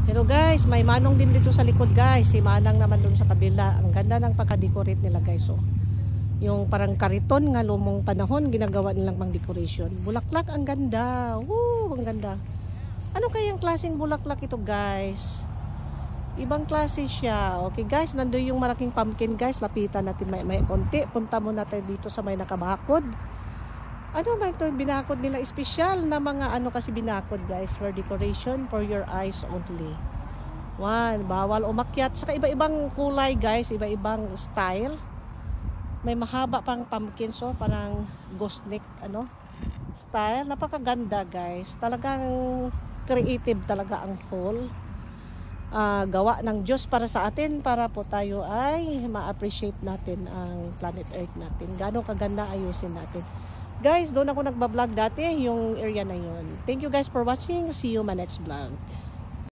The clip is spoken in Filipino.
Pero guys, may manong din dito sa likod guys. Si Manang naman dun sa kabila. Ang ganda ng pagka-decorate nila guys. Oh. Yung parang kariton nga lumong panahon ginagawa nilang pang decoration. Bulaklak ang ganda. Woo, ang ganda. Ano kayang klaseng bulaklak ito guys? Ibang klase siya. Okay guys, nandoon yung malaking pumpkin guys. Lapitan natin may konti. Punta muna tayo dito sa may nakabakod. Ano ba ito? Binakod nila. Special na mga ano kasi binakod guys. For decoration for your eyes only. One, bawal umakyat. Saka iba-ibang kulay guys. Iba-ibang style. May mahaba pang pumpkin. So parang ghost neck ano, style. Napakaganda guys. Talagang creative talaga ang whole. Gawa ng Diyos para sa atin. Para po tayo ay ma-appreciate natin ang planet Earth natin. Gaano kaganda ayusin natin. Guys, doon ako nagbablog dati, yung area na yun. Thank you guys for watching. See you my next vlog.